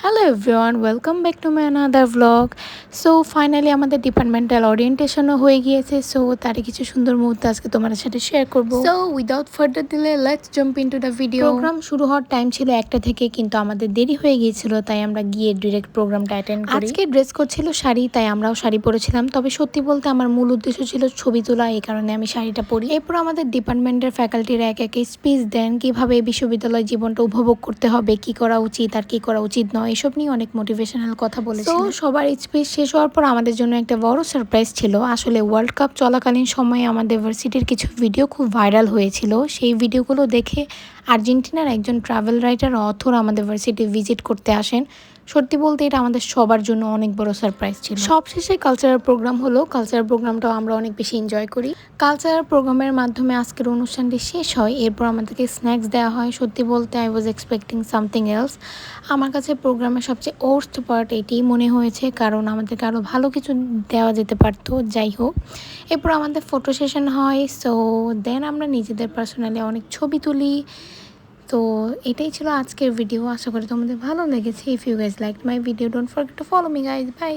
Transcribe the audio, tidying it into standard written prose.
Hello everyone, welcome back to my another blog. So finally আমাদের departmental ওরিয়েন্টেশনও হয়ে গিয়েছে। So তারই কিছু সুন্দর মুহূর্ত আজকে তোমাদের সাথে শেয়ার করব। So without further delay let's jump into the video. Programme শুরু হওয়ার টাইম ছিল 1টা থেকে, কিন্তু আমাদের দেরি হয়ে গিয়েছিল, তাই আমরা গিয়ে ডিরেক্ট প্রোগ্রামটা অ্যাটেন্ড করি। আজকে ড্রেস কোড ছিল শাড়ি, তাই আমরাও শাড়ি পরেছিলাম। তবে সত্যি বলতে আমার মূল উদ্দেশ্য ছিল ছবি তোলা, এই কারণে আমি শাড়িটা পরি। এরপর আমাদের ডিপার্টমেন্টের ফ্যাকাল্টিরা এক একে স্পিচ দেন কিভাবে বিশ্ববিদ্যালয় জীবনটা উপভোগ করতে হবে, কি করা উচিত আর কি করা উচিত নয়, এসব নিয়ে অনেক মোটিভেশনাল কথা বলেছিল। তো সবার স্পিচ শেষ হওয়ার পর আমাদের জন্য একটা বড় সারপ্রাইজ ছিল। আসলে ওয়ার্ল্ড কাপ চলাকালীন সময়ে আমাদের ভার্সিটির কিছু ভিডিও খুব ভাইরাল হয়েছিল। সেই ভিডিওগুলো দেখে আর্জেন্টিনার একজন ট্রাভেল রাইটার অথর আমাদের ভার্সিটি ভিজিট করতে আসেন। সত্যি বলতে এটা আমাদের সবার জন্য অনেক বড় সারপ্রাইজ ছিল। সবশেষে কালচারাল প্রোগ্রাম হলো। কালচারাল প্রোগ্রামটাও আমরা অনেক বেশি এনজয় করি। কালচারাল প্রোগ্রামের মাধ্যমে আজকের অনুষ্ঠানটি শেষ হয়। এরপর আমাদেরকে স্ন্যাক্স দেওয়া হয়। সত্যি বলতে I was expecting something else. আমার কাছে প্রোগ্রামের সবচেয়ে ওর্স্ট পার্ট এটিই মনে হয়েছে, কারণ আমাদেরকে আরও ভালো কিছু দেওয়া যেতে পারতো। যাই হোক, এরপর আমাদের ফটো সেশন হয়। সো দেন আমরা নিজেদের পার্সোনালি অনেক ছবি তুলি। তো এটাই ছিল আজকের ভিডিও। আশা করি তোমাদের ভালো লেগেছে। If you guys like my video, don't forget to follow me guys. By.